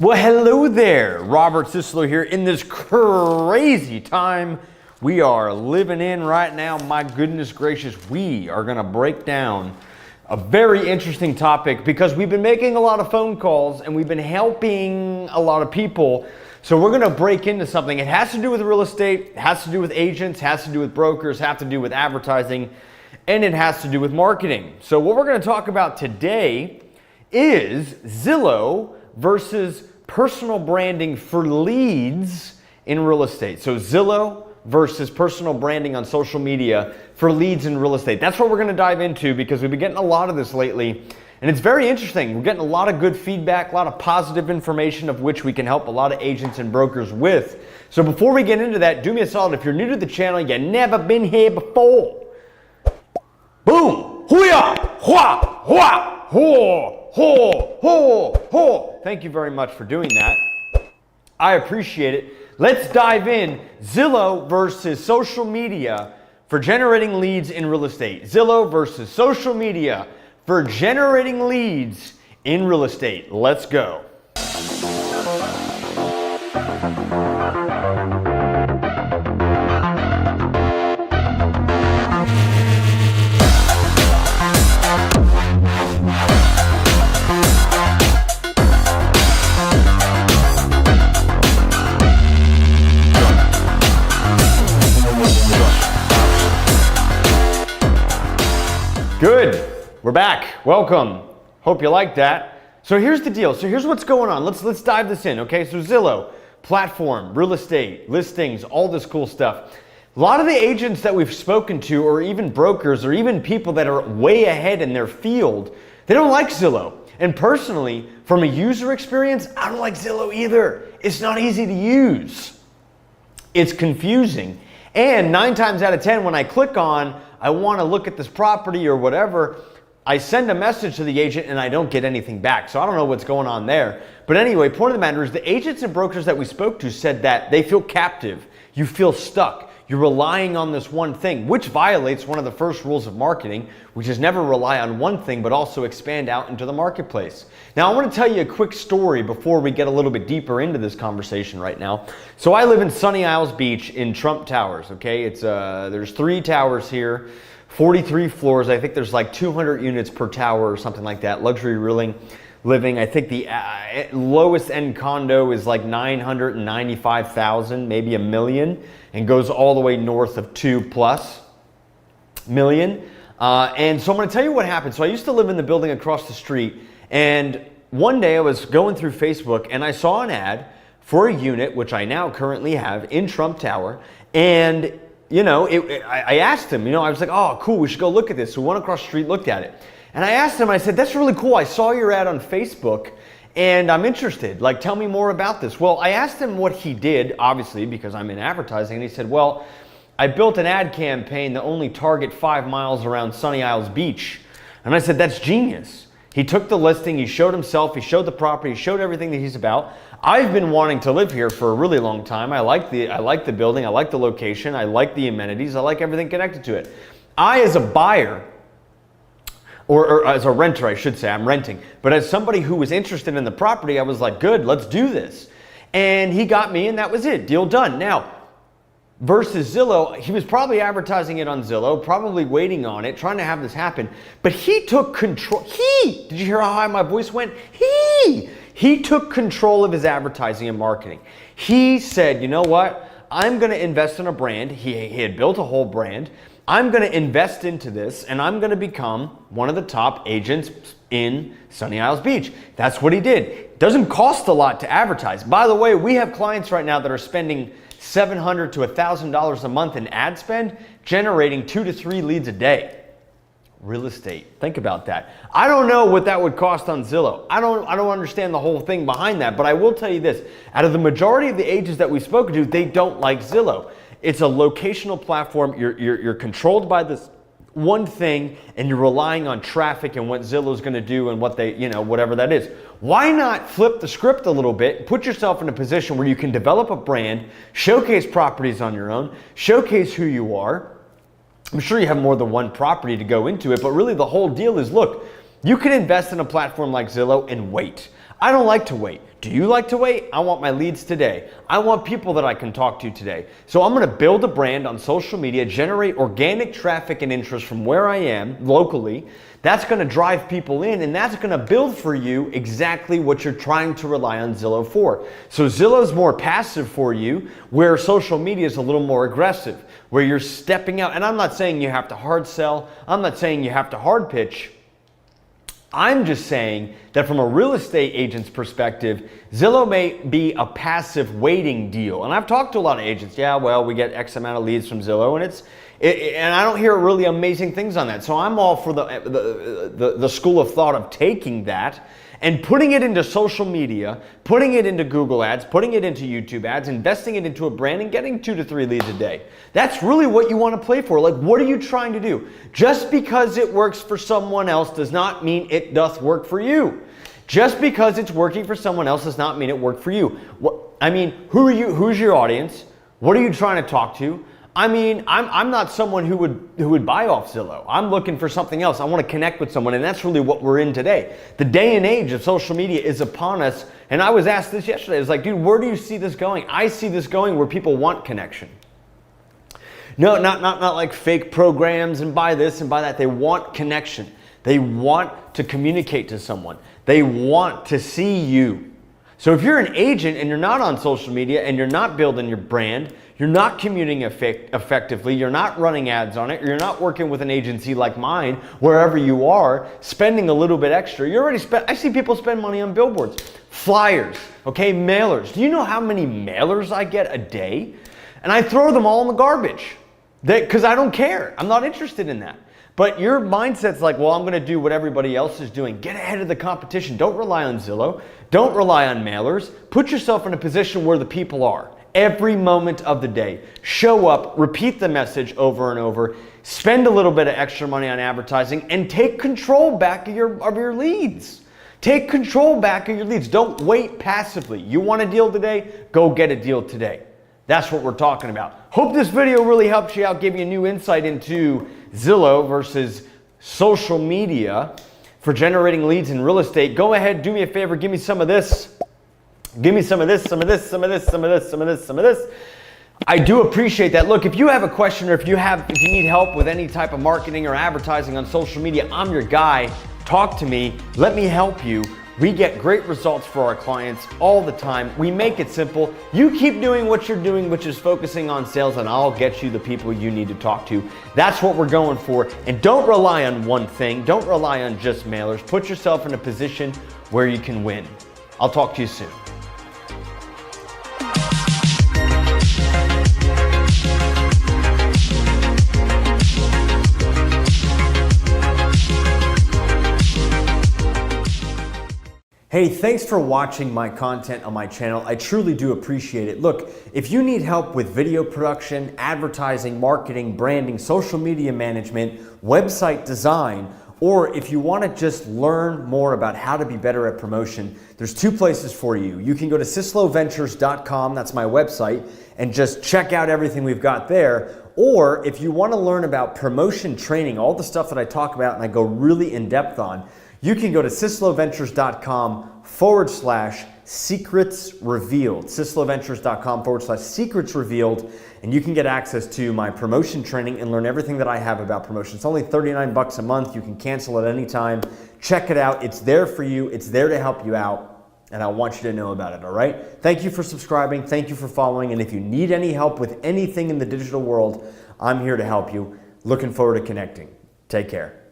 Well, hello there. Robert Syslo here in this crazy time we are living in right now. My goodness gracious, we are going to break down a very interesting topic because we've been making a lot of phone calls and we've been helping a lot of people. So we're going to break into something. It has to do with real estate, it has to do with agents, has to do with brokers, has to do with advertising, and it has to do with marketing. So what we're going to talk about today is Zillow versus personal branding for leads in real estate. So Zillow versus personal branding on social media for leads in real estate. That's what we're going to dive into because we've been getting a lot of this lately. And it's very interesting. We're getting a lot of good feedback, a lot of positive information of which we can help a lot of agents and brokers with. So before we get into that, do me a solid. If you're new to the channel, you've never been here before. Boom! Hoo-yah! Hua! Hua! Ho! Ho! Ho! Ho! Thank you very much for doing that. I appreciate it. Let's dive in. Zillow versus social media for generating leads in real estate. Zillow versus social media for generating leads in real estate. Let's go. Good. We're back. Welcome. Hope you like that. So here's the deal. So here's what's going on. Let's dive this in, okay? So Zillow, platform, real estate, listings, all this cool stuff. A lot of the agents that we've spoken to, or even brokers, or even people that are way ahead in their field, they don't like Zillow. And personally, from a user experience, I don't like Zillow either. It's not easy to use. It's confusing. And 9 times out of 10, when I click on, I want to look at this property or whatever, I send a message to the agent and I don't get anything back. So I don't know what's going on there. But anyway, point of the matter is the agents and brokers that we spoke to said that they feel captive. You feel stuck. You're relying on this one thing, which violates one of the first rules of marketing, which is never rely on one thing, but also expand out into the marketplace. Now, I want to tell you a quick story before we get a little bit deeper into this conversation right now. So I live in Sunny Isles Beach in Trump Towers, okay? There's 3 towers here, 43 floors. I think there's like 200 units per tower or something like that, luxury living. I think the lowest end condo is like 995,000, maybe $1 million, and goes all the way north of 2+ million. And so I'm going to tell you what happened. So I used to live in the building across the street, and one day I was going through Facebook and I saw an ad for a unit, which I now currently have in Trump Tower. And I asked him, I was like, oh, cool, we should go look at this. So we went across the street, looked at it. And I asked him, I said, that's really cool. I saw your ad on Facebook and I'm interested. Like, tell me more about this. Well, I asked him what he did, obviously, because I'm in advertising. And he said, well, I built an ad campaign that only target 5 miles around Sunny Isles Beach. And I said, that's genius. He took the listing, he showed himself, he showed the property, he showed everything that he's about. I've been wanting to live here for a really long time. I like the building, I like the location, I like the amenities, I like everything connected to it. I, as a buyer, or as a renter, I should say, I'm renting, but as somebody who was interested in the property, I was like, good, let's do this. And he got me, and that was it, deal done. Now, versus Zillow, he was probably advertising it on Zillow, probably waiting on it, trying to have this happen, but he took control. Did you hear how high my voice went? He took control of his advertising and marketing. He said, you know what? I'm going to invest in a brand. He had built a whole brand. I'm going to invest into this and I'm going to become one of the top agents in Sunny Isles Beach. That's what he did. It doesn't cost a lot to advertise. By the way, we have clients right now that are spending $700 to $1,000 a month in ad spend, generating 2 to 3 leads a day. Real estate. Think about that. I don't know what that would cost on Zillow. I don't understand the whole thing behind that, but I will tell you this. Out of the majority of the agents that we've spoken to, they don't like Zillow. It's a locational platform. You're controlled by this one thing and you're relying on traffic and what Zillow's going to do and what they, whatever that is. Why not flip the script a little bit, put yourself in a position where you can develop a brand, showcase properties on your own, showcase who you are. I'm sure you have more than one property to go into it, but really the whole deal is, look, you can invest in a platform like Zillow and wait. I don't like to wait. Do you like to wait? I want my leads today. I want people that I can talk to today. So I'm going to build a brand on social media, generate organic traffic and interest from where I am locally. That's going to drive people in, and that's going to build for you exactly what you're trying to rely on Zillow for. So Zillow's more passive for you, where social media is a little more aggressive, where you're stepping out. And I'm not saying you have to hard sell. I'm not saying you have to hard pitch. I'm just saying that from a real estate agent's perspective, Zillow may be a passive waiting deal. And I've talked to a lot of agents. Yeah, well, we get X amount of leads from Zillow, and and I don't hear really amazing things on that. So I'm all for the school of thought of taking that and putting it into social media, putting it into Google ads, putting it into YouTube ads, investing it into a brand, and getting 2 to 3 leads a day. That's really what you want to play for. Like, what are you trying to do? Just because it works for someone else does not mean it doth work for you. Just because it's working for someone else does not mean it worked for you. I mean, who are you? Who's your audience? What are you trying to talk to? I mean, I'm not someone who would buy off Zillow. I'm looking for something else. I want to connect with someone, and that's really what we're in today. The day and age of social media is upon us, and I was asked this yesterday. I was like, dude, where do you see this going? I see this going where people want connection. No, not like fake programs and buy this and buy that. They want connection. They want to communicate to someone. They want to see you. So if you're an agent and you're not on social media and you're not building your brand, you're not communicating effectively, you're not running ads on it, you're not working with an agency like mine, wherever you are, spending a little bit extra. I see people spend money on billboards, flyers, okay, mailers. Do you know how many mailers I get a day? And I throw them all in the garbage because I don't care. I'm not interested in that. But your mindset's like, well, I'm going to do what everybody else is doing. Get ahead of the competition. Don't rely on Zillow. Don't rely on mailers. Put yourself in a position where the people are every moment of the day. Show up, repeat the message over and over, spend a little bit of extra money on advertising, and take control back of your leads. Take control back of your leads. Don't wait passively. You want a deal today? Go get a deal today. That's what we're talking about. Hope this video really helps you out, gave you a new insight into Zillow versus social media for generating leads in real estate. Go ahead, do me a favor, give me some of this. Give me some of this, some of this, some of this, some of this, some of this, some of this. I do appreciate that. Look, if you have a question or if you need help with any type of marketing or advertising on social media, I'm your guy. Talk to me. Let me help you. We get great results for our clients all the time. We make it simple. You keep doing what you're doing, which is focusing on sales, and I'll get you the people you need to talk to. That's what we're going for. And don't rely on one thing. Don't rely on just mailers. Put yourself in a position where you can win. I'll talk to you soon. Hey, thanks for watching my content on my channel. I truly do appreciate it. Look, if you need help with video production, advertising, marketing, branding, social media management, website design, or if you want to just learn more about how to be better at promotion, there's 2 places for you. You can go to sysloventures.com, that's my website, and just check out everything we've got there. Or if you want to learn about promotion training, all the stuff that I talk about and I go really in depth on, you can go to sysloventures.com/secrets revealed. sysloventures.com/secrets revealed, and you can get access to my promotion training and learn everything that I have about promotion. It's only $39 a month. You can cancel at any time. Check it out. It's there for you. It's there to help you out, and I want you to know about it, all right? Thank you for subscribing. Thank you for following, and if you need any help with anything in the digital world, I'm here to help you. Looking forward to connecting. Take care.